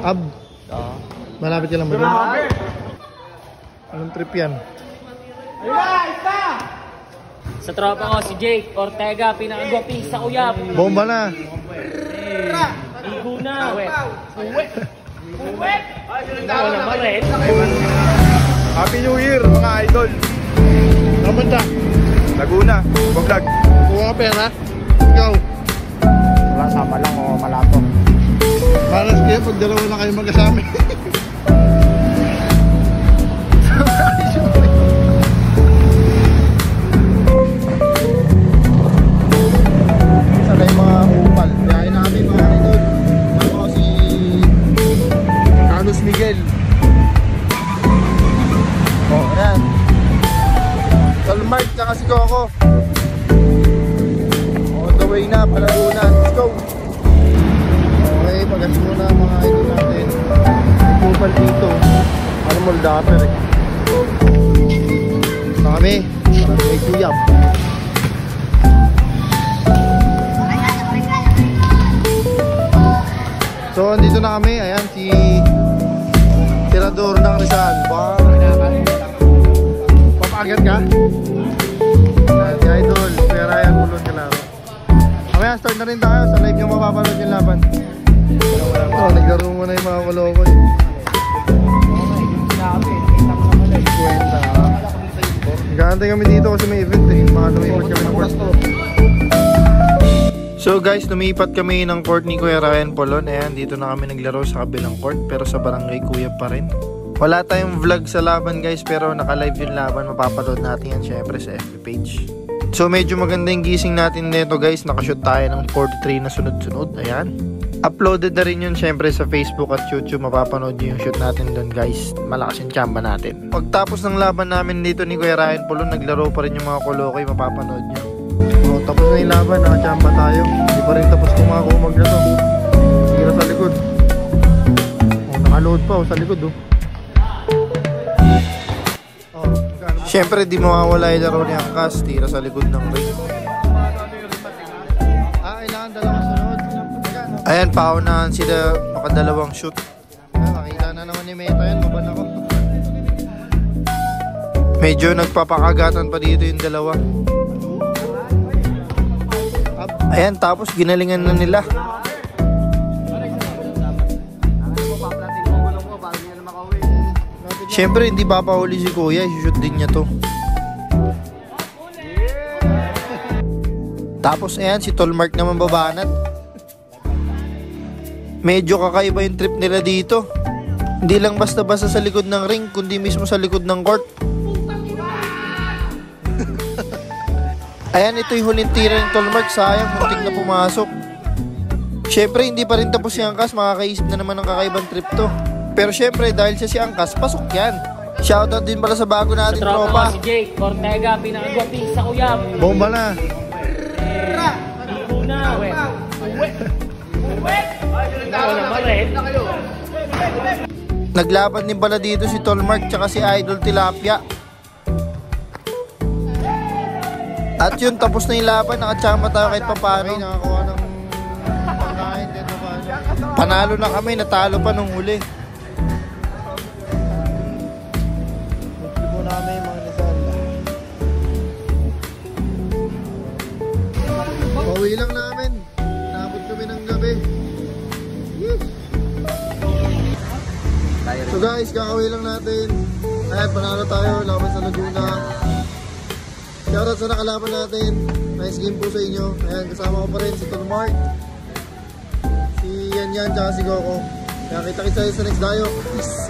Ab. Malapit ka lang ba doon? Anong trip yan? Sa tropa ko, si Jake Ortega, pinakagwapi sa Uyap. Bomba na. Igo na. Uwe. Wala ba rin? Happy New Year mga idol. Kamunta? Laguna, vlog. Kuha ka pera? Ikaw? Wala, sama lang o malato. Malas kaya pag dalawa na kayo magkasama. Sana yung mga upal. Biyahe namin mga idol. Ako si Carlos Miguel. Oh, ayan. Tolmark tsaka si Coco. On the way na, Palaguna. Let's go! Okay, pagas muna mga idol natin. May kupal dito. Ano mo, dapper eh. Ito kami. Parang may kuyap. So, andito na kami. Ayan, si Tirador ng Rizal. Papagat ka? Ayan, si Idol. Kuya Ryan, Mulon ka lang. Mamaya, start na rin tayo. Sa live nyo mapapanood yung laban. Oh, naglaro mo na yung mga kalokoy. Nagkakantay kami dito kasi may event eh. Mga lumipat kami ng court. So guys, lumipat kami ng court ni Kuya Ryan Polon. Ayan, dito na kami naglaro sa kabilang court. Pero sa barangay Kuya pa rin. Wala tayong vlog sa laban guys, pero naka-live yung laban. Mapapanood natin yan syempre sa FB page. So medyo maganda yung gising natin nito guys. Nakashoot tayo ng 43 na sunod-sunod. Ayan. Uploaded na rin yun syempre sa Facebook at YouTube. Mapapanood nyo yung shoot natin doon guys. Malakas yung chamba natin. Pagtapos ng laban namin dito ni Kuya Ryan Polon, naglaro pa rin yung mga kolokoy. Mapapanood nyo. So tapos na yung laban. Nakachamba tayo. Hindi pa rin tapos kung mga kumag na to. Tira sa likod. Oh, nakaload pa sa likod oh. Siyempre di mawawala yung laro ni Angkas. Tira sa likod ng ring. Kailangan dalawang sunod. Ayan, paunahan sila makadalawang shoot. Makita na naman ni Meta yan. Maban ako. Medyo nagpapakagatan pa dito yung dalawa. Ayan, tapos ginalingan na nila. Siyempre hindi papahuli si Kuya, i-shoot din niya to. Tapos ayan, si Tolmark naman babanat. Medyo kakaiba yung trip nila dito. Hindi lang basta-basta sa likod ng ring, kundi mismo sa likod ng court. Ayan, ito yung huling tira ng Tolmark. Sayang, muntik na pumasok. Siyempre hindi pa rin tapos si Angkas. Makakaisip na naman ng kakaibang trip to. Pero syempre, dahil siya si Angkas, pasok yan. Shoutout din pala sa bago natin tropa. Si Jake Ortega, pinakagwapi sa Uyap. Bomba na. Igo na. Uwe. Wala ba rin? Naglaban din pala dito si Tolmark tsaka si Idol Tilapia. At yun, tapos na yung laban. Nakachama tayo kahit papano. Nakakuha ng pangkain kahit papano. Panalo na kami, natalo pa nung huli. Namin mga Rizal. Pauwi lang namin. Nabot kami ng gabi. So guys, kakauwi lang natin. Ayan, panalo tayo. Laban sa Laguna. Shoutout sa nakalaban natin. Nice game po sa inyo. Ayan, kasama ko pa rin si Tolmark, si Yan tsaka si Coco. Kaya kita-kita sa next dayo. Peace.